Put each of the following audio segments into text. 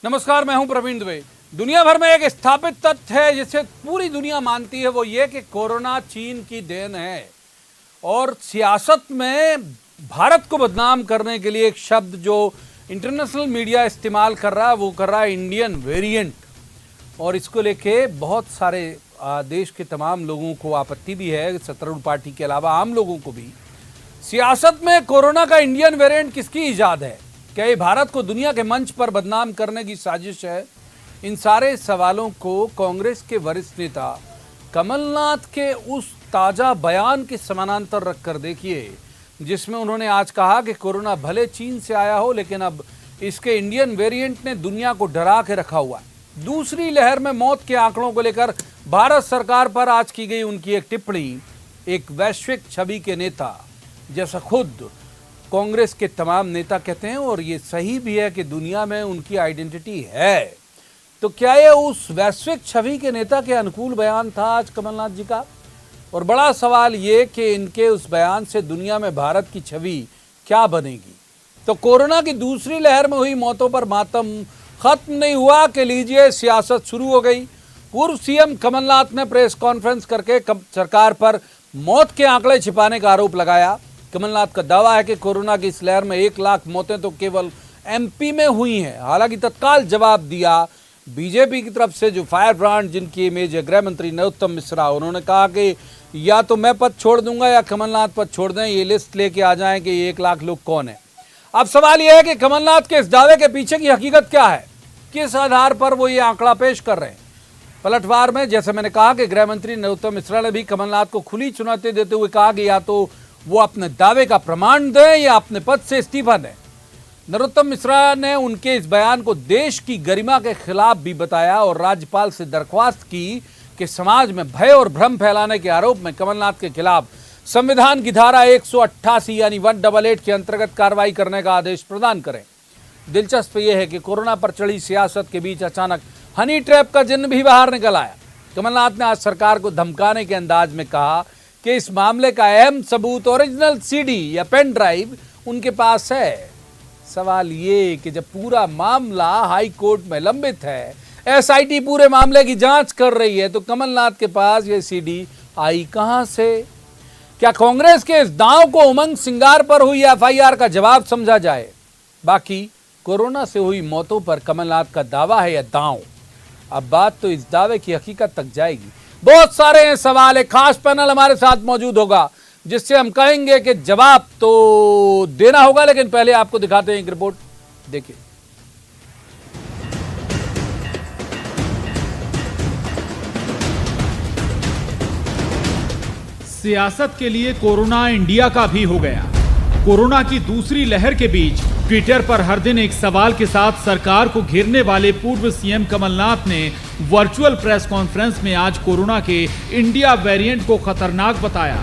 नमस्कार, मैं हूं प्रवीण दुबे। दुनिया भर में एक स्थापित तथ्य है जिसे पूरी दुनिया मानती है, वो ये कि कोरोना चीन की देन है। और सियासत में भारत को बदनाम करने के लिए एक शब्द जो इंटरनेशनल मीडिया इस्तेमाल कर रहा है, वो कर रहा है इंडियन वेरिएंट। और इसको लेके बहुत सारे देश के तमाम लोगों को आपत्ति भी है, सत्तारूढ़ पार्टी के अलावा आम लोगों को भी। सियासत में कोरोना का इंडियन वेरिएंट किसकी इजाद है? क्या ये भारत को दुनिया के मंच पर बदनाम करने की साजिश है? इन सारे सवालों को कांग्रेस के वरिष्ठ नेता कमलनाथ के उस ताजा बयान के समानांतर रखकर देखिए, जिसमें उन्होंने आज कहा कि कोरोना भले चीन से आया हो, लेकिन अब इसके इंडियन वेरिएंट ने दुनिया को डरा के रखा हुआ है। दूसरी लहर में मौत के आंकड़ों को लेकर भारत सरकार पर आज की गई उनकी एक टिप्पणी, एक वैश्विक छवि के नेता जैसा खुद कांग्रेस के तमाम नेता कहते हैं, और ये सही भी है कि दुनिया में उनकी आइडेंटिटी है। तो क्या ये उस वैश्विक छवि के नेता के अनुकूल बयान था आज कमलनाथ जी का? और बड़ा सवाल ये कि इनके उस बयान से दुनिया में भारत की छवि क्या बनेगी? तो कोरोना की दूसरी लहर में हुई मौतों पर मातम खत्म नहीं हुआ कि लीजिए सियासत शुरू हो गई। पूर्व सीएम कमलनाथ ने प्रेस कॉन्फ्रेंस करके सरकार पर मौत के आंकड़े छिपाने का आरोप लगाया। कमलनाथ का दावा है कि कोरोना की इस लहर में 1 लाख मौतें तो केवल एमपी में हुई हैं। हालांकि तत्काल जवाब दिया बीजेपी की तरफ से जो फायर ब्रांड जिनकी इमेज है, गृह मंत्री नरोत्तम मिश्रा, उन्होंने कहा कि या तो मैं पद छोड़ दूंगा या कमलनाथ पद छोड़ दें, ये लिस्ट लेके आ जाएं कि ये 1 लाख लोग कौन है। अब सवाल यह है कि कमलनाथ के इस दावे के पीछे की हकीकत क्या है, किस आधार पर वो ये आंकड़ा पेश कर रहे हैं। पलटवार में जैसे मैंने कहा कि गृह मंत्री नरोत्तम मिश्रा ने भी कमलनाथ को खुली चुनौती देते हुए कहा कि या तो वो अपने दावे का प्रमाण दें या अपने पद से इस्तीफा दें। नरोत्तम मिश्रा ने उनके इस बयान को देश की गरिमा के खिलाफ भी बताया और राज्यपाल से दरख्वास्त की कि समाज में भय और भ्रम फैलाने के आरोप में कमलनाथ के खिलाफ संविधान की धारा 188 यानी 188 के अंतर्गत कार्रवाई करने का आदेश प्रदान करें। दिलचस्प यह है कि कोरोना पर चढ़ी सियासत के बीच अचानक हनी ट्रैप का जिन्न भी बाहर निकल आया। कमलनाथ ने आज सरकार को धमकाने के अंदाज में कहा कि इस मामले का अहम सबूत ओरिजिनल सीडी या पेन ड्राइव उनके पास है। सवाल ये कि जब पूरा मामला हाई कोर्ट में लंबित है, एसआईटी पूरे मामले की जांच कर रही है, तो कमलनाथ के पास ये सीडी आई कहां से? क्या कांग्रेस के इस दांव को उमंग सिंगार पर हुई एफआईआर का जवाब समझा जाए? बाकी कोरोना से हुई मौतों पर कमलनाथ का दावा है या दांव? अब बात तो इस दावे की हकीकत तक जाएगी। बहुत सारे सवाल है। खास पैनल हमारे साथ मौजूद होगा जिससे हम कहेंगे कि जवाब तो देना होगा, लेकिन पहले आपको दिखाते हैं एक रिपोर्ट, देखिए। सियासत के लिए कोरोना इंडिया का भी हो गया। कोरोना की दूसरी लहर के बीच ट्विटर पर हर दिन एक सवाल के साथ सरकार को घेरने वाले पूर्व सीएम कमलनाथ ने वर्चुअल प्रेस कॉन्फ्रेंस में आज कोरोना के इंडिया वेरिएंट को खतरनाक बताया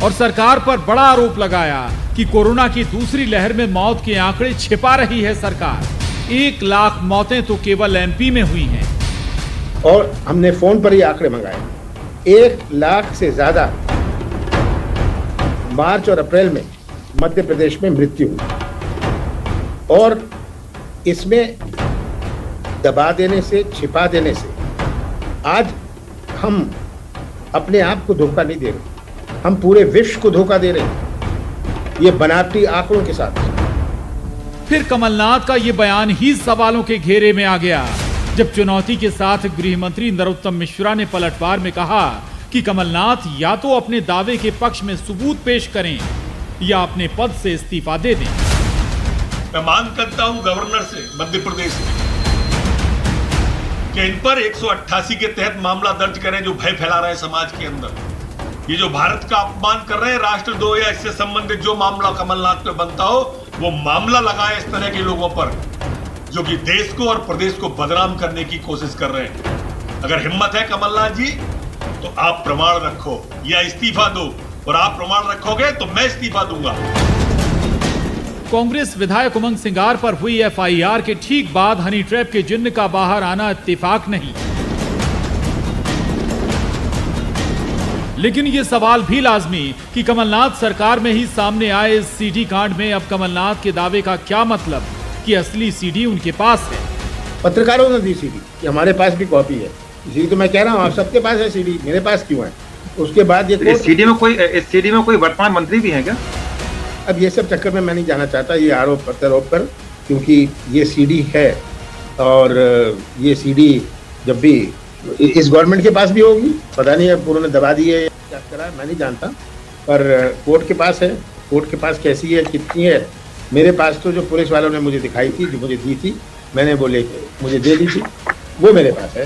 और सरकार पर बड़ा आरोप लगाया कि कोरोना की दूसरी लहर में मौत के आंकड़े छिपा रही है सरकार। 1 लाख मौतें तो केवल एमपी में हुई हैं। और हमने फोन पर ही आंकड़े मंगाए। 1 लाख से ज्यादा मार्च और अप्रैल में मध्य प्रदेश में मृत्यु हुई, और इसमें दबा देने से, छिपा देने से आज हम अपने आप को धोखा नहीं दे रहे, हम पूरे विश्व को धोखा दे रहे हैं ये बनावटी आंकड़ों के साथ। फिर कमलनाथ का ये बयान ही सवालों के घेरे में आ गया जब चुनौती के साथ गृह मंत्री नरोत्तम मिश्रा ने पलटवार में कहा कि कमलनाथ या तो अपने दावे के पक्ष में सबूत पेश करें या अपने पद से इस्तीफा दे दें। मैं मांग करता हूं गवर्नर से मध्य प्रदेश में कि इन पर 188 के तहत मामला दर्ज करें जो भय फैला रहे हैं समाज के अंदर। ये जो भारत का अपमान कर रहे हैं, राष्ट्रद्रोह या इससे संबंधित जो मामला कमलनाथ पे बनता हो, वो मामला लगाए इस तरह के लोगों पर जो कि देश को और प्रदेश को बदनाम करने की कोशिश कर रहे हैं। अगर हिम्मत है कमलनाथ जी, तो आप प्रमाण रखो या इस्तीफा दो, और आप प्रमाण रखोगे तो मैं इस्तीफा दूंगा। कांग्रेस विधायक उमंग सिंगार पर हुई एफआईआर के ठीक बाद हनी ट्रैप के जिन्न का बाहर आना इत्तेफाक नहीं, लेकिन ये सवाल भी लाजमी कि कमलनाथ सरकार में ही सामने आए इस सीडी कांड में अब कमलनाथ के दावे का क्या मतलब कि असली सीडी उनके पास है। पत्रकारों ने दी सीडी कि हमारे पास भी कॉपी है, इसीलिए तो मैं कह रहा हूँ आप सबके पास है सीडी, मेरे पास क्यों है। उसके बाद ये इस सीडी में कोई वर्तमान मंत्री भी हैं क्या? अब ये सब चक्कर में मैं नहीं जाना चाहता ये आरोप प्रत्यारोप पर, क्योंकि ये सीडी है और ये सीडी जब भी इस गवर्नमेंट के पास भी होगी, पता नहीं अब उन्होंने दबा दी है क्या करा मैं नहीं जानता, पर कोर्ट के पास है। कोर्ट के पास कैसी है कितनी है, मेरे पास तो जो पुलिस वालों ने मुझे दिखाई थी, जो मुझे दी थी, मैंने बोले मुझे दे दी थी, वो मेरे पास है।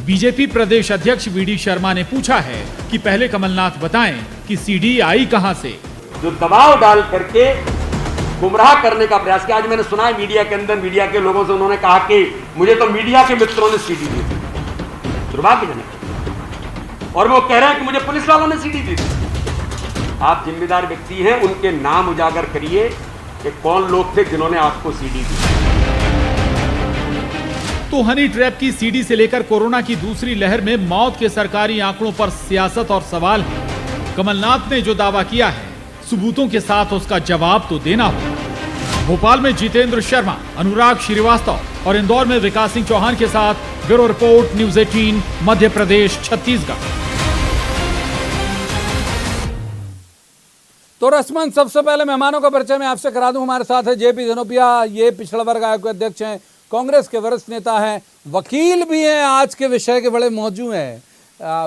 बीजेपी प्रदेश अध्यक्ष वीडी शर्मा ने पूछा है कि पहले कमलनाथ बताएं कि सीडी आई कहां से। जो दबाव डाल करके गुमराह करने का प्रयास किया। आज मैंने सुना है मीडिया के अंदर, मीडिया के लोगों से उन्होंने कहा कि मुझे तो मीडिया के मित्रों ने सीडी दी थी। दुर्भाग्यजनक। और वो कह रहे हैं कि मुझे पुलिस वालों ने सीडी दी थी। आप जिम्मेदार व्यक्ति हैं, उनके नाम उजागर करिए कि कौन लोग थे जिन्होंने आपको सीडी दी। तो हनी ट्रैप की सीडी से लेकर कोरोना की दूसरी लहर में मौत के सरकारी आंकड़ों पर सियासत और सवाल है। कमलनाथ ने जो दावा किया है, सबूतों के साथ उसका जवाब तो देना होगा। भोपाल में जितेंद्र शर्मा, अनुराग श्रीवास्तव और इंदौर में विकास सिंह चौहान के साथ bureau report, news 18, Madhya Pradesh, Chhattisgarh. तो रस्मन सबसे पहले मेहमानों का परिचय मैं आपसे करा दूं। हमारे साथ है जेपी धनोपिया, ये पिछड़ा वर्ग आयोग के अध्यक्ष हैं, कांग्रेस के वरिष्ठ नेता हैं, वकील भी हैं, आज के विषय के बड़े मौजू हैं।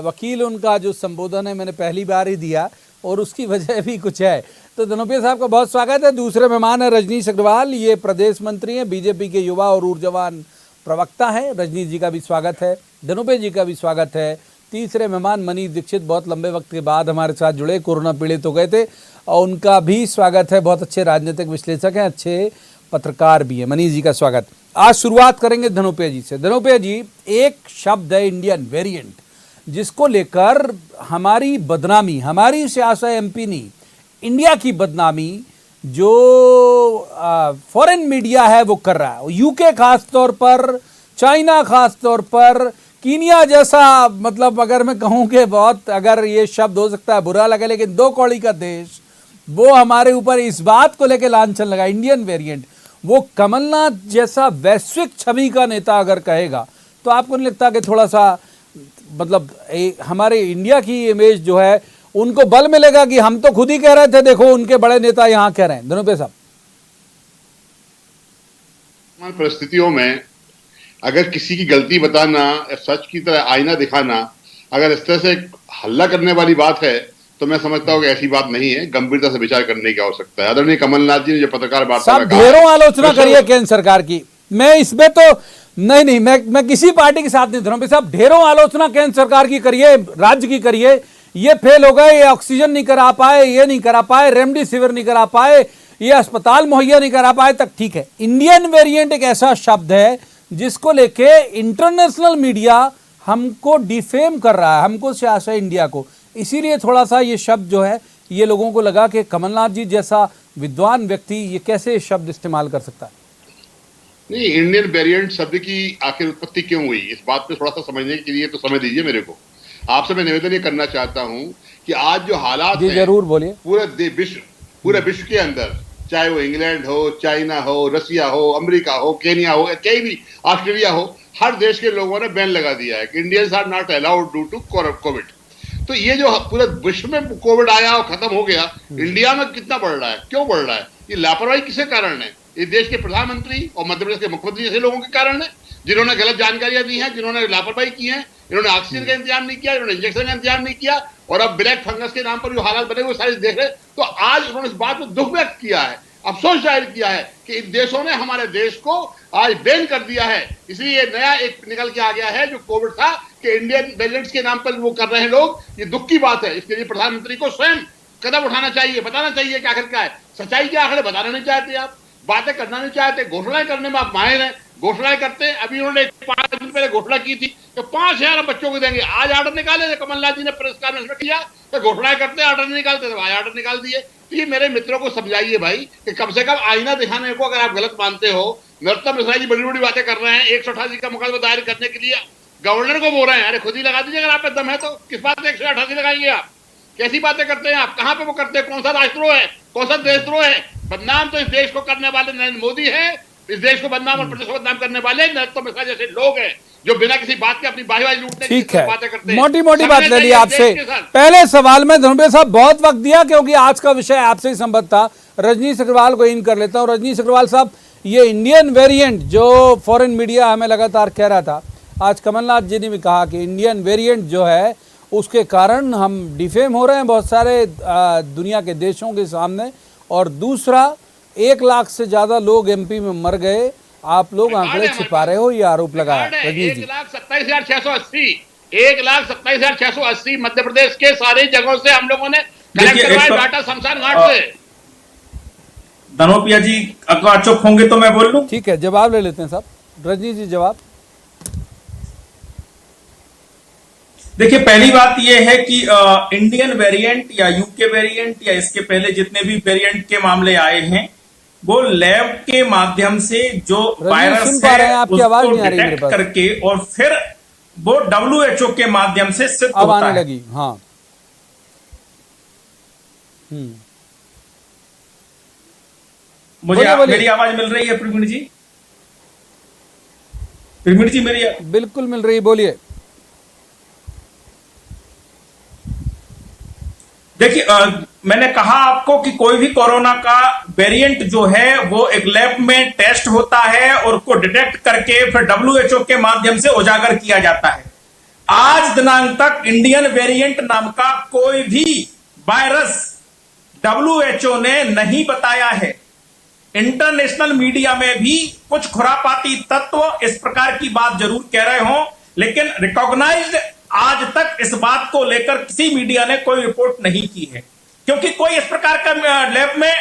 वकील उनका जो संबोधन है मैंने पहली बार ही दिया और उसकी वजह भी कुछ है। तो धनोपिया साहब का बहुत स्वागत है। दूसरे मेहमान है रजनीश अग्रवाल, ये प्रदेश मंत्री हैं, बीजेपी के युवा और ऊर्जावान प्रवक्ता है। रजनीश जी का भी स्वागत है, धनोपिया जी का भी स्वागत है। तीसरे मेहमान मनीष दीक्षित, बहुत लंबे वक्त के बाद हमारे साथ जुड़े, कोरोना पीड़ित हो गए थे, और उनका भी स्वागत है। बहुत अच्छे राजनीतिक विश्लेषक हैं, अच्छे पत्रकार भी हैं। मनीष जी का स्वागत। आज शुरुआत करेंगे धनोपिया जी से। धनोपिया जी, एक शब्द है इंडियन वेरिएंट, जिसको लेकर हमारी बदनामी, हमारी सियासत एमपी नहीं, इंडिया की बदनामी जो फॉरेन मीडिया है वो कर रहा है। यूके खास तौर पर, चाइना खास तौर पर, कीनिया जैसा, मतलब अगर मैं कहूँ कि बहुत, अगर ये शब्द हो सकता है बुरा लगे, लेकिन दो कौड़ी का देश, वो हमारे ऊपर इस बात को लेकर लांछन लगा, इंडियन वेरिएंट। वो कमलनाथ जैसा वैश्विक छवि का नेता अगर कहेगा तो आपको नहीं लगता कि थोड़ा सा मतलब हमारे इंडिया की इमेज जो है उनको बल मिलेगा कि हम तो खुद ही कह रहे थे, देखो उनके बड़े नेता यहाँ कह रहे हैं। धनोपिया साहब, परिस्थितियों में अगर किसी की गलती बताना, सच की तरह आईना दिखाना, अगर इस तरह से हल्ला करने वाली बात है तो मैं समझता हूँ कि ऐसी बात नहीं है, गंभीरता से विचार करने की आवश्यकता है। आदरणीय कमलनाथ जी ने जो पत्रकार वार्ता में कहा, ढेरों आलोचना करिए केंद्र सरकार की, मैं इसमें तो नहीं, मैं किसी पार्टी के साथ नहीं धरूं साहब, ढेरों आलोचना केंद्र सरकार की करिए, राज्य की करिए, ये फेल हो गए, ये ऑक्सीजन नहीं करा पाए, ये नहीं करा पाए, रेमडेसिविर नहीं करा पाए, ये अस्पताल मुहैया नहीं करा पाए, तक ठीक है। इंडियन वेरिएंट एक ऐसा शब्द है जिसको लेके इंटरनेशनल मीडिया हमको डिफेम कर रहा है, हमको सियासत इंडिया को, इसीलिए थोड़ा सा ये शब्द जो है, ये लोगों को लगा कि कमलनाथ जी जैसा विद्वान व्यक्ति ये कैसे शब्द इस्तेमाल कर सकता है। नहीं, इंडियन वेरिएंट शब्द की आखिर उत्पत्ति क्यों हुई, इस बात पे थोड़ा सा समझने के लिए तो समय दीजिए मेरे को। आपसे मैं निवेदन ये करना चाहता हूं कि आज जो हालात हैं, जरूर बोलिए, पूरे विश्व के अंदर, चाहे वो इंग्लैंड हो, चाइना हो, रसिया हो, अमेरिका हो, केनिया हो, कहीं भी, ऑस्ट्रेलिया हो, हर देश के लोगों ने बैन लगा दिया है कि Indians are not allowed due to Covid. तो ये जो पूरे विश्व में कोविड आया और खत्म हो गया, इंडिया में कितना बढ़ रहा है, क्यों बढ़ रहा है? ये लापरवाही किसके कारण है? इस देश के प्रधानमंत्री और मध्य प्रदेश के मुख्यमंत्री जैसे लोगों के कारण है, जिन्होंने गलत जानकारियां दी हैं, जिन्होंने लापरवाही की है, इन्होंने ऑक्सीजन का इंतजाम नहीं किया, इन्होंने इंजेक्शन का इंतजाम नहीं किया, और अब ब्लैक फंगस के नाम पर जो हालात बने हुए सारे देख रहे। तो आज उन्होंने इस बात में दुख व्यक्त किया है, अफसोस जाहिर किया है कि इन देशों ने हमारे देश को आज बैन कर दिया है। इसलिए नया एक निकल के आ गया है जो कोविड था कि इंडियन वेरिएंट्स के नाम पर वो कर रहे हैं लोग, ये दुख की बात है। इसके लिए प्रधानमंत्री को स्वयं कदम उठाना चाहिए, बताना चाहिए कि आखिर क्या है सच्चाई, क्या आखिर बताना नहीं चाहते, आप बातें करना नहीं चाहते, घोषणाएं करने में आप माहिर हैं, घोषणाएं करते हैं। अभी उन्होंने 5 दिन पहले घोषणा की थी कि 5,000 बच्चों को देंगे, आज ऑर्डर निकाले थे, कमलनाथ जी ने प्रेस कॉन्फ्रेंस में किया कि घोषणाएं करते ऑर्डर नहीं निकालते, तो आज ऑर्डर निकाल दिए। तो ये मेरे मित्रों को समझाइए भाई कि कम से कम आईना दिखाने को अगर आप गलत मानते हो। नरोत्तम मिश्रा जी बड़ी बड़ी बातें कर रहे हैं, 188 का मुकदमा दायर करने के लिए गवर्नर को बोल रहे हैं, अरे खुद ही लगा दीजिए अगर आप पे दम है तो। किस बात पे 188 लगाएंगे आप? कैसी बातें करते हैं आप? कहां पे वो करते हैं? कौन सा राष्ट्रद्रोह है, कौन सा देशद्रोह है? बदनाम तो इस देश को करने वाले नरेंद्र मोदी है, इस देश को बदनाम और प्रदेश को बदनाम करने वाले नरोत्तम मिश्रा जैसे लोग हैं जो बिना किसी बात के अपनी बाही लूटने की ठीक है, बातें करते हैं। मोटी मोटी बात ले ली समझना चाहिए आपसे। देश के साथ। पहले सवाल में धर्मेंद्र साहब बहुत वक्त दिया क्योंकि आज का विषय आपसे ही संबद्ध था। रजनीश अग्रवाल को इन कर लेता हूँ। रजनीश अग्रवाल साहब, ये इंडियन वेरिएंट जो फॉरेन मीडिया हमें लगातार कह रहा था, आज कमलनाथ जी ने भी कहा कि इंडियन वेरिएंट जो है उसके कारण हम डिफेम हो रहे हैं बहुत सारे दुनिया के देशों के सामने, और दूसरा 1 लाख से ज्यादा लोग एमपी में मर गए, आप लोग आंकड़े छिपा रहे हो, ये आरोप लगाया रजनीश जी। 1,27,680 1,27,680 मध्य प्रदेश के सारी जगहों से हम लोगों ने कलेक्ट करवाए डाटा शमशान घाट से। धनोपिया जी अगर चुप होंगे तो मैं बोल लूं। ठीक है, जवाब ले लेते हैं साहब। रजनीश जी जवाब। देखिए, पहली बात यह है कि इंडियन वेरिएंट या यूके वेरिएंट या इसके पहले जितने भी वेरिएंट के मामले आए हैं वो लैब के माध्यम से जो वायरस है उसको डिटेक्ट करके और फिर वो WHO के माध्यम से सिद्ध अब होता आने है। लगी। हाँ, मुझे मेरी आवाज मिल रही है प्रवीण जी? प्रवीण जी मेरी बिल्कुल मिल रही है, बोलिए। देखिए, मैंने कहा आपको कि कोई भी कोरोना का वेरिएंट जो है वो एक लैब में टेस्ट होता है और उसको डिटेक्ट करके फिर WHO के माध्यम से उजागर किया जाता है। आज दिनांक तक इंडियन वेरिएंट नाम का कोई भी वायरस WHO ने नहीं बताया है। इंटरनेशनल मीडिया में भी कुछ खुरापाती तत्व इस प्रकार की बात जरूर कह रहे हो, लेकिन रिकॉग्नाइज्ड आज तक इस बात को लेकर किसी मीडिया ने कोई रिपोर्ट नहीं की है, क्योंकि कोई इस प्रकार का लैब में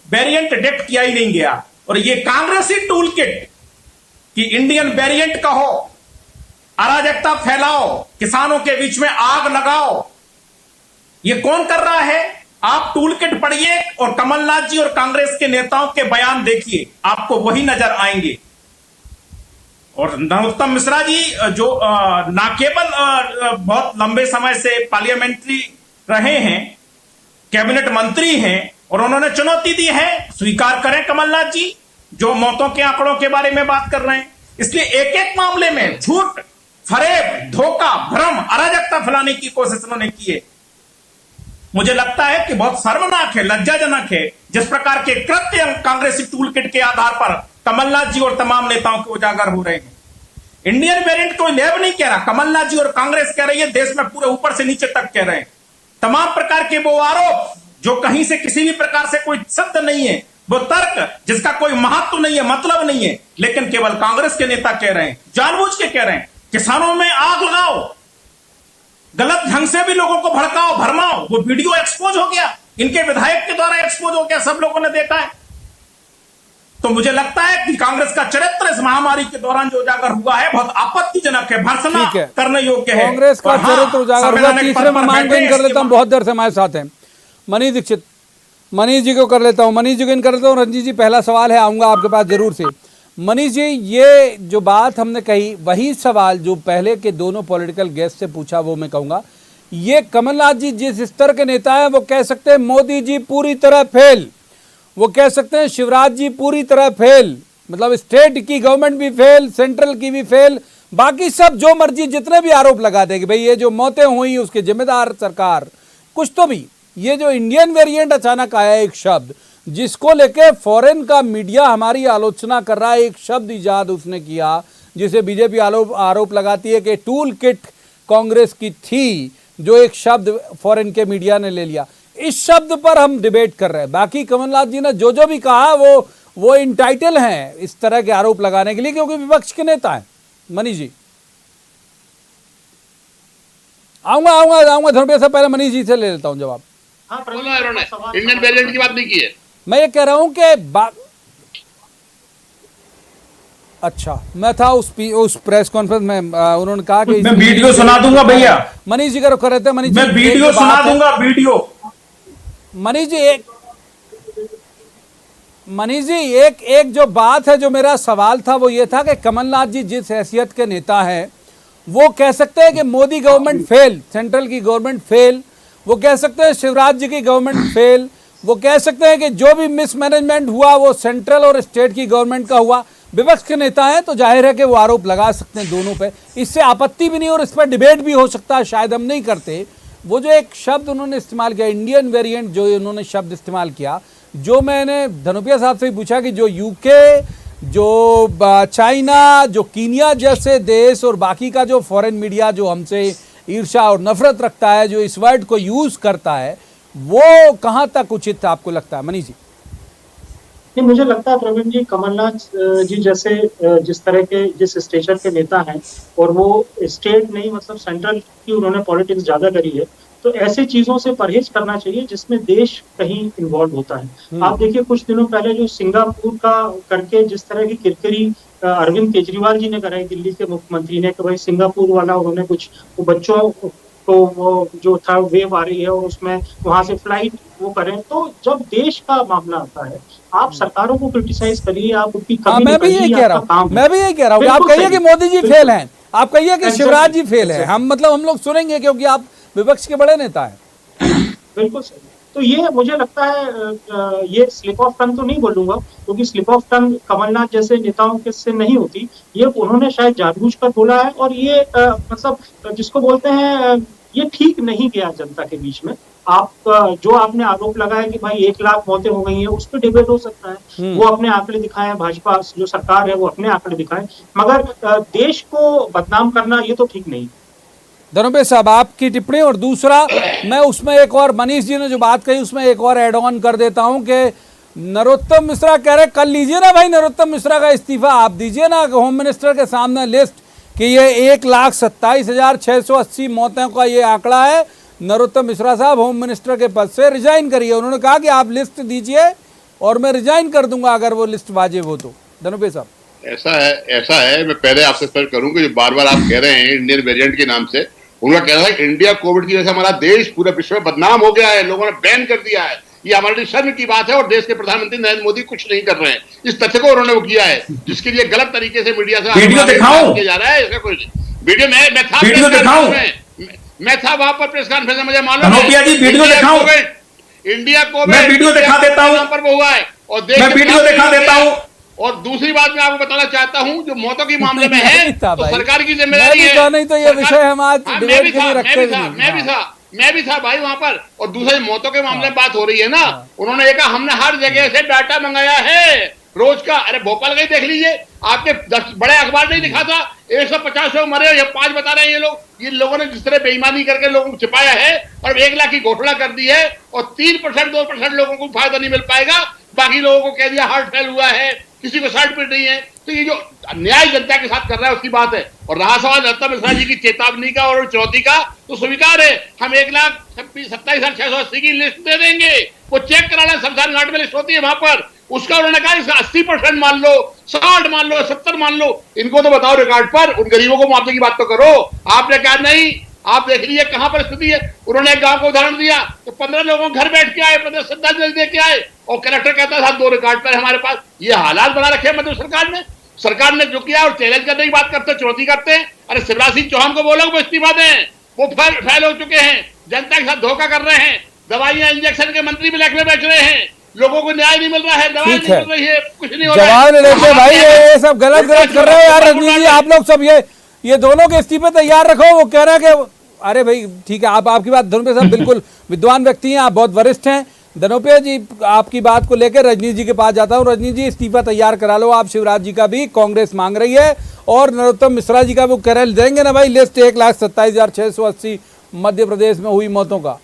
वेरिएंट डिटेक्ट किया ही नहीं गया। और ये कांग्रेसी टूल किट कि इंडियन वेरिएंट कहो, अराजकता फैलाओ, किसानों के बीच में आग लगाओ, ये कौन कर रहा है? आप टूल किट पढ़िए और कमलनाथ जी और कांग्रेस के नेताओं के बयान देखिए, आपको वही नजर आएंगे। और नरोत्तम मिश्रा जी जो ना केवल बहुत लंबे समय से पार्लियामेंट्री रहे हैं, कैबिनेट मंत्री हैं, और उन्होंने चुनौती दी है, स्वीकार करें कमलनाथ जी जो मौतों के आंकड़ों के बारे में बात कर रहे हैं। इसलिए एक एक मामले में झूठ, फरेब, धोखा, भ्रम, अराजकता फैलाने की कोशिश उन्होंने की है। मुझे लगता है कि बहुत शर्मनाक है, लज्जाजनक है जिस प्रकार के कृत्य कांग्रेसी टूल किट के आधार पर कमलनाथ जी और तमाम नेताओं के उजागर हो रहे हैं। इंडियन वेरिएंट कोई लैब नहीं कह रहा, कमलनाथ जी और कांग्रेस कह रही है, देश में पूरे ऊपर से नीचे तक कह रहे हैं। तमाम प्रकार के वो आरोप जो कहीं से किसी भी प्रकार से कोई सत्य नहीं है, वो तर्क जिसका कोई महत्व नहीं है, मतलब नहीं है, लेकिन केवल कांग्रेस के नेता कह रहे हैं, जानबूझ के कह रहे हैं। किसानों में आग लगाओ, गलत ढंग से भी लोगों को भड़काओ, भरमाओ, वो वीडियो एक्सपोज हो गया, इनके विधायक के द्वारा एक्सपोज हो गया, सब लोगों ने देखा है। तो मुझे लगता है कि कांग्रेस का चरित्र इस महामारी के दौरान जो उजागर हुआ है बहुत आपत्तिजनक है, भर्त्सना करने योग्य है। कांग्रेस का चरित्र उजागर हुआ। तीसरे मेहमान को इन कर लेता हूं, बहुत देर से हमारे साथ हैं मनीष दीक्षित। मनीष जी को कर लेता हूं, मनीष जी को इन कर लेता हूं। रंजीत जी, पहला सवाल है, आऊंगा आपके पास जरूर से। मनीष जी, ये जो बात हमने कही वही सवाल जो पहले के दोनों पॉलिटिकल गेस्ट से पूछा वो मैं कहूंगा। ये कमलनाथ जी जिस स्तर के नेता है वो कह सकते हैं मोदी जी पूरी तरह फेल, वो कह सकते हैं शिवराज जी पूरी तरह फेल, मतलब स्टेट की गवर्नमेंट भी फेल, सेंट्रल की भी फेल, बाकी सब जो मर्जी जितने भी आरोप लगा देंगे भाई ये जो मौतें हुई उसके जिम्मेदार सरकार, कुछ तो भी। ये जो इंडियन वेरिएंट अचानक आया एक शब्द जिसको लेके फॉरेन का मीडिया हमारी आलोचना कर रहा है, एक शब्द इजाद उसने किया जिसे बीजेपी आरोप लगाती है कि टूल किट कांग्रेस की थी, जो एक शब्द फॉरेन के मीडिया ने ले लिया। इस शब्द पर हम डिबेट कर रहे हैं। बाकी कमलनाथ जी ने जो भी कहा वो इंटाइटल हैं इस तरह के आरोप लगाने के लिए, क्योंकि विपक्ष के नेता हैं। मनीष जी, आऊंगा धर्मेंद्र से पहले मनीष जी से ले लेता हूं जवाब। इंडियन वेरिएंट की बात नहीं की है। मैं ये कह रहा हूं कि अच्छा, मैं था उस प्रेस कॉन्फ्रेंस में, उन्होंने कहा कि मैं वीडियो सुना दूंगा भैया। मनीष जी का रुख कर रहे थे। मनीष जी, मैं वीडियो सुना दूंगा, वीडियो। मनीष जी एक जो बात है, जो मेरा सवाल था वो ये था कि कमलनाथ जी जिस हैसियत के नेता हैं वो कह सकते हैं कि मोदी गवर्नमेंट फेल, सेंट्रल की गवर्नमेंट फेल, वो कह सकते हैं शिवराज जी की गवर्नमेंट फेल, वो कह सकते हैं कि जो भी मिसमैनेजमेंट हुआ वो सेंट्रल और स्टेट की गवर्नमेंट का हुआ। विपक्ष के नेता हैं तो जाहिर है कि वो आरोप लगा सकते हैं दोनों पे, इससे आपत्ति भी नहीं और इस पर डिबेट भी हो सकता है, शायद हम नहीं करते। वो जो एक शब्द उन्होंने इस्तेमाल किया, इंडियन वेरिएंट, जो उन्होंने शब्द इस्तेमाल किया, जो मैंने धनुपिया साहब से पूछा कि जो यूके, जो चाइना, जो कीनिया जैसे देश और बाकी का जो फॉरेन मीडिया जो हमसे ईर्ष्या और नफरत रखता है, जो इस वर्ड को यूज करता है, वो कहाँ तक उचित आपको लगता है मनीष जी? नहीं, मुझे लगता है प्रवीण जी, कमलनाथ जी जैसे जिस तरह के, जिस स्टेचर के नेता हैं और वो स्टेट नहीं मतलब सेंट्रल की उन्होंने पॉलिटिक्स ज्यादा करी है, तो ऐसी चीजों से परहेज करना चाहिए जिसमें देश कहीं इन्वॉल्व होता है। आप देखिए कुछ दिनों पहले जो सिंगापुर का करके जिस तरह की किरकिरी अरविंद केजरीवाल जी ने कराई, दिल्ली के मुख्यमंत्री ने, कि भाई सिंगापुर वाला उन्होंने कुछ बच्चों को वो जो था वेव आ रही है और उसमें वहां से फ्लाइट वो करें। तो जब देश का मामला आता है, आप सरकारों को क्रिटिसाइज करिए, आप उनकी कमी मैं भी यही कह रहा हूँ, मैं भी यही कह रहा हूँ। आप कहिए कि मोदी जी फेल हैं, आप कहिए कि शिवराज जी फेल है, हम लोग सुनेंगे क्योंकि आप विपक्ष के बड़े नेता हैं। बिल्कुल सही। तो ये मुझे लगता है ये स्लिप ऑफ टंग तो नहीं बोलूंगा, क्योंकि स्लिप ऑफ टंग कमलनाथ जैसे नेताओं के से नहीं होती, ये उन्होंने शायद जानबूझकर बोला है और ये मतलब जिसको बोलते हैं ये ठीक नहीं गया जनता के बीच में। आप जो आपने आरोप लगाया कि भाई 1 लाख मौतें हो गई हैं, उस पर डिबेट हो सकता है, वो अपने आंकड़े दिखाएं, भाजपा जो सरकार है वो अपने आंकड़े दिखाएं, मगर देश को बदनाम करना ये तो ठीक नहीं। धनुपे साहब, आपकी टिप्पणी, और दूसरा मैं उसमें एक और, मनीष जी ने जो बात कही उसमें एक और एड ऑन कर देता हूं कि नरोत्तम मिश्रा कह रहे कल लीजिए ना भाई नरोत्तम मिश्रा का इस्तीफा, आप दीजिए ना होम मिनिस्टर के सामने लिस्ट कि ये 1,27,680 मौतों का ये आंकड़ा है। नरोत्तम मिश्रा साहब होम मिनिस्टर के पद से रिजाइन करिए। उन्होंने कहा कि आप लिस्ट दीजिए और मैं रिजाइन कर दूंगा अगर वो लिस्ट वाजिब हो तो। धनुपे साहब, ऐसा है मैं पहले आपसे स्पष्ट करूं कि जो बार बार आप कह रहे हैं इंडियन वेरिएंट के नाम से, उनका कहना है इंडिया कोविड की वजह से हमारा देश पूरे विश्व में बदनाम हो गया है, लोगों ने बैन कर दिया है, ये हमारे लिए शर्म की बात है और देश के प्रधानमंत्री नरेंद्र मोदी कुछ नहीं कर रहे हैं। इस तथ्य को उन्होंने वो किया है, जिसके लिए गलत तरीके से मीडिया से वीडियो दिखाऊं किया जा रहा है। इसका कोई वीडियो मैं था, वीडियो दिखाऊं, मैं था वहां पर प्रेस कॉन्फ्रेंस में, मुझे मालूम है। धनोपिया जी वीडियो दिखाऊं, इंडिया कोविड मैं वीडियो दिखा देता हूं, पर वो हुआ है और मैं वीडियो दिखा देता हूं। और दूसरी बात मैं आपको बताना चाहता हूं, जो मौतों के मामले में है तो सरकार की जिम्मेदारी है। नहीं तो ये विषय हम आज डिबेट के लिए रखते नहीं। मैं भी था भाई वहां पर। और दूसरे मौतों के मामले में बात हो रही है ना, उन्होंने कहा हमने हर जगह से डाटा मंगाया है रोज का। अरे भोपाल का ही देख लीजिए, आपके 10 बड़े अखबार नहीं दिखा था 150 लोग मरे, ये 5 बता रहे हैं ये लोग। ये लोगों ने जिस तरह बेईमानी करके लोगों को छिपाया है और 1 लाख की घोषणा कर दी है और 3% 2% लोगों को फायदा नहीं मिल पाएगा, बाकी लोगों को कह दिया हार्ट फेल हुआ है, किसी को सर्टिफिकेट नहीं है। तो ये जो न्याय जनता के साथ कर रहा है उसकी बात है। और रहा सवाल नरोत्तम मिश्रा जी की चेतावनी का और चुनौती का, तो स्वीकार है, हम 1,27,680 की लिस्ट दे देंगे। वो चेक कराना शमशान घाट में लिस्ट होती है वहां पर, उसका उन्होंने कहा इसका 80% मान लो, 60 मान लो, 70 मान लो, इनको तो बताओ रिकॉर्ड पर, उन गरीबों को मुआवजे की बात तो करो। आपने कहा नहीं, आप देख लीजिए कहां पर स्थिति है। उन्होंने एक गांव को उदाहरण दिया तो 15 लोगों घर बैठ के आए, 15 श्रद्धांजलि दे के आए और कलेक्टर कहता था 2 रिकॉर्ड पर हमारे पास। ये हालात बना रखे हैं मतलब सरकार ने जो किया, और चैलेंज करने की बात करते हैं, चुनौती करते हैं। अरे शिवराज सिंह चौहान को बोलो वो इस्तीफा दें, वो फेल हो चुके हैं, जनता के साथ धोखा कर रहे हैं, दवाइयां इंजेक्शन के मंत्री ब्लैक में बेच रहे हैं, लोगों को न्याय नहीं मिल रहा है, दवाई नहीं मिल रही है, कुछ नहीं हो रहा है। जवाब लेते भाई ये सब गलत कर रहे हो यार। रजनी जी आप लोग सब ये दोनों के इस्तीफे तैयार रखो। वो कह रहे हैं कि अरे भाई ठीक है, आपकी बात धनुपे साहब बिल्कुल विद्वान व्यक्ति हैं, आप बहुत वरिष्ठ हैं। धनुपे जी आपकी बात को लेकर रजनी जी के पास जाता हूँ। रजनी जी इस्तीफा तैयार करा लो आप, शिवराज जी का भी कांग्रेस मांग रही है और नरोत्तम मिश्रा जी का वो कह रहे देंगे ना भाई लिस्ट 1,27,680 मध्य प्रदेश में हुई मौतों का।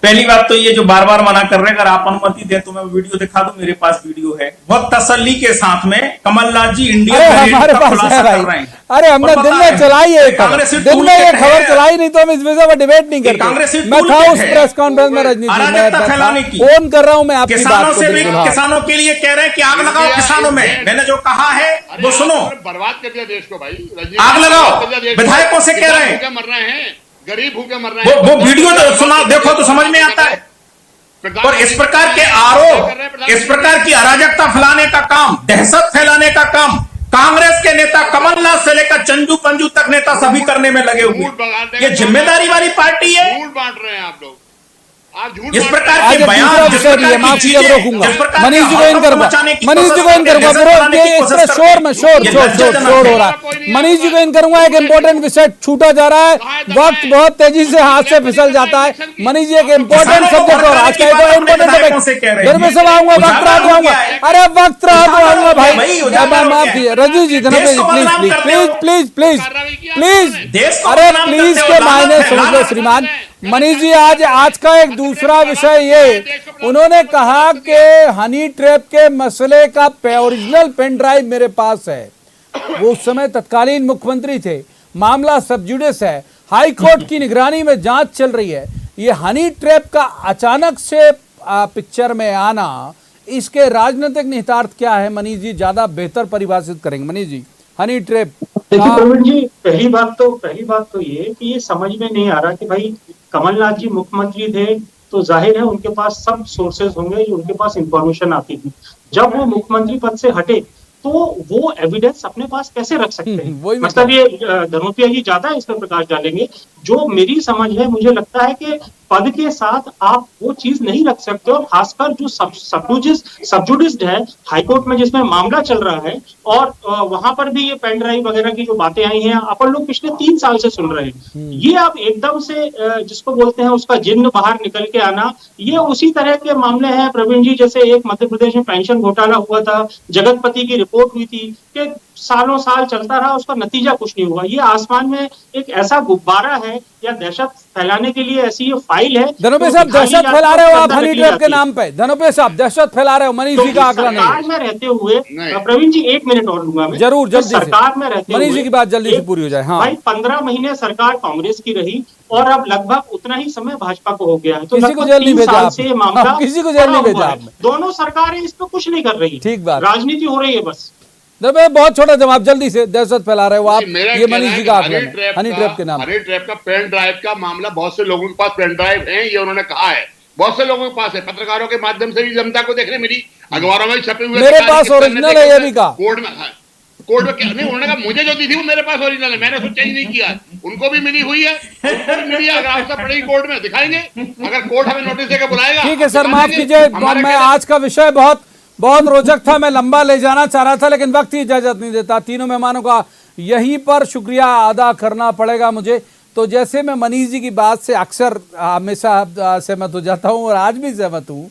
पहली बात तो ये जो बार बार मना कर रहे हैं, अगर आप अनुमति दें तो मैं वीडियो दिखा दूं, मेरे पास वीडियो है। बहुत तसल्ली के साथ में कमलनाथ जी इंडिया हमारे पास है भाई। अरे हमने दिन में चलाई है, दिन में ये खबर चलाई, नहीं तो हम इस विषय पर डिबेट नहीं करते। मैं था उस प्रेस कॉन्फ्रेंस में रजनी जी, फोन कर रहा हूँ मैं आपकी बात को। किसानों के लिए कह रहे हैं कि आग लगाओ किसानों में, मैंने जो कहा है वो सुनो, बर्बाद कर दिया देश को भाई, आग लगाओ। विधायकों से कह रहे हैं मर रहे हैं, गरीब भूखे मर रहे हैं। वो वीडियो तो सुना देखो तो समझ में आता है। और इस प्रकार के आरोप, इस प्रकार की अराजकता फैलाने का काम, दहशत फैलाने का काम कांग्रेस के नेता कमलनाथ से लेकर चंजू पंजू तक नेता सभी करने में लगे हुए। ये जिम्मेदारी वाली पार्टी है। झूठ बांट रहे हैं आप लोग। आप झूठ इस प्रकार आज के बयान, जिस प्रकार की माफ चीजें, रोकूंगा जिस प्रकार मनीष जी को इन करूंगा, मनीष जी को इन करूंगा, शोर में शोर हो रहा है। मनीष जी को इन करूंगा, एक इंपॉर्टेंट विषय छूटा जा रहा है, वक्त बहुत तेजी से हाथ से फिसल जाता है। मनीष जी एक इंपॉर्टेंट सब्जेक्ट और आज का एक इंपॉर्टेंट टॉपिक घर में सब आऊंगा, वक्त रहा तो आऊंगा, अरे वक्त रहा तो आऊंगा भाई, माफ कीजिए रजू जी, धनपे ji, please please please please please please, अरे प्लीज के मायने समझ लो श्रीमान। मनीष जी आज का एक दूसरा विषय ये, उन्होंने कहा कि हनी ट्रैप के मसले का ओरिजिनल पेन ड्राइव मेरे पास है। वो उस समय तत्कालीन मुख्यमंत्री थे, मामला सब जुडिस है, हाई कोर्ट की निगरानी में जांच चल रही है। ये हनी ट्रैप का अचानक से पिक्चर में आना, इसके राजनीतिक निहितार्थ क्या है मनीष जी, ज्यादा बेहतर परिभाषित करेंगे मनीष जी। हनी ट्रैप, देखिए प्रवीण जी, पहली बात तो ये कि ये समझ में नहीं आ रहा कि भाई कमलनाथ जी मुख्यमंत्री थे तो जाहिर है उनके पास सब सोर्सेज होंगे, उनके पास इंफॉर्मेशन आती थी। जब वो मुख्यमंत्री पद से हटे तो वो एविडेंस अपने पास कैसे रख सकते हैं? मतलब ये धनोपिया जी ज्यादा इस पर प्रकाश डालेंगे। जो मेरी समझ है, मुझे लगता है कि पद के साथ आप वो चीज नहीं रख सकते, और खासकर जो सबजुडिस्ड है हाईकोर्ट में जिसमें मामला चल रहा है, और वहां पर भी ये पेन ड्राइव वगैरह की जो बातें आई हैं अपन लोग पिछले 3 साल से सुन रहे हैं। ये आप एकदम से जिसको बोलते हैं उसका जिन्न बाहर निकल के आना, ये उसी तरह के मामले हैं प्रवीण जी, जैसे एक मध्य प्रदेश में पेंशन घोटाला हुआ था, जगतपति की रिपोर्ट हुई थी कि सालों साल चलता रहा, उसका नतीजा कुछ नहीं हुआ। ये आसमान में एक ऐसा गुब्बारा है या दहशत फैलाने के लिए ऐसी ये फाइल है। धनोपे साहब दहशत फैला रहे हो आप हनी ट्रैप के नाम पे, धनोपे साहब दहशत फैला रहे हो, मनीष जी का आंकड़ा नहीं। सरकार में रहते हुए प्रवीण जी 1 मिनट और लूंगा मैं, जरूर जल्दी, सरकार में रहते मनीष जी की बात जल्दी से पूरी हो जाए। हाँ भाई 15 महीने सरकार कांग्रेस की रही और अब लगभग उतना ही समय भाजपा को हो गया है, तो किसी को जेल नहीं भेजा आप, किसी को जेल नहीं भेजा आपने। दोनों सरकारें इस पर कुछ नहीं कर रही, ठीक बात, राजनीति हो रही है बस। बहुत छोटा जवाब जल्दी से, दहशत फैला रहे हो आप, ये मनीष जी का आंकड़ा है हनी ट्रैप के नाम। हनी ट्रैप का पेन ड्राइव का मामला, बहुत से लोगों के पास पेन ड्राइव है, ये उन्होंने कहा है, बहुत से लोगों के पास है, पत्रकारों के माध्यम से भी जनता को देखने मिली, अखबारों में छपे हुए, मेरे पास ओरिजिनल है ये भी कहा, कोर्ट में क्या नहीं, उन्होंने कहा मुझे जो दी थी वो मेरे पास ओरिजिनल है, मैंने कुछ चेंज नहीं किया, उनको भी मिली हुई है, उनको भी मिली है, अगर आवश्यकता पड़ेगी कोर्ट में दिखाएंगे, अगर कोर्ट हमें नोटिस देकर बुलाएगा। ठीक है सर, माफ कीजिए, मैं आज का विषय बहुत रोचक था, मैं लंबा ले जाना चाह रहा था लेकिन वक्त ही इजाजत नहीं देता। तीनों मेहमानों का यहीं पर शुक्रिया अदा करना पड़ेगा मुझे। तो जैसे मैं मनीष जी की बात से अक्सर हमेशा सहमत हो जाता हूं और आज भी सहमत हूं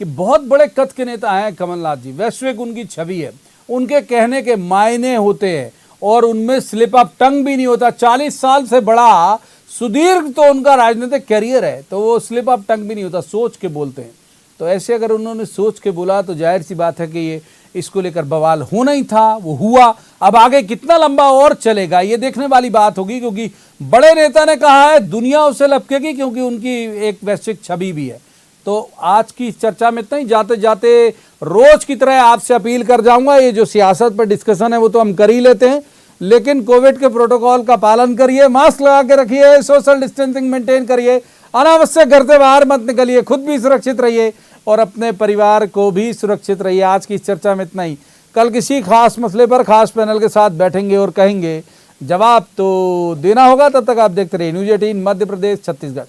कि बहुत बड़े कद के नेता हैं कमलनाथ जी, वैश्विक उनकी छवि है, उनके कहने के मायने होते हैं और उनमें स्लिप ऑफ टंग भी नहीं होता। 40 साल से बड़ा सुदीर्घ तो उनका राजनीतिक कैरियर है, तो वो स्लिप ऑफ टंग भी नहीं होता, सोच के बोलते हैं। तो ऐसे अगर उन्होंने सोच के बोला तो जाहिर सी बात है कि ये इसको लेकर बवाल होना ही था, वो हुआ। अब आगे कितना लंबा और चलेगा ये देखने वाली बात होगी, क्योंकि बड़े नेता ने कहा है दुनिया उसे लपकेगी, क्योंकि उनकी एक वैश्विक छवि भी है। तो आज की चर्चा में इतना ही, जाते जाते रोज की तरह आपसे अपील कर जाऊंगा, ये जो सियासत पर डिस्कशन है वो तो हम कर ही लेते हैं, लेकिन कोविड के प्रोटोकॉल का पालन करिए, मास्क लगा के रखिए, सोशल डिस्टेंसिंग मेंटेन करिए, अनावश्यक घर से बाहर मत निकलिए, खुद भी सुरक्षित रहिए और अपने परिवार को भी सुरक्षित रहिए। आज की इस चर्चा में इतना ही, कल किसी खास मसले पर खास पैनल के साथ बैठेंगे और कहेंगे, जवाब तो देना होगा। तब तक आप देखते रहिए न्यूज़ 18 मध्य प्रदेश छत्तीसगढ़।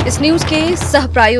इस न्यूज के सह प्रायोजक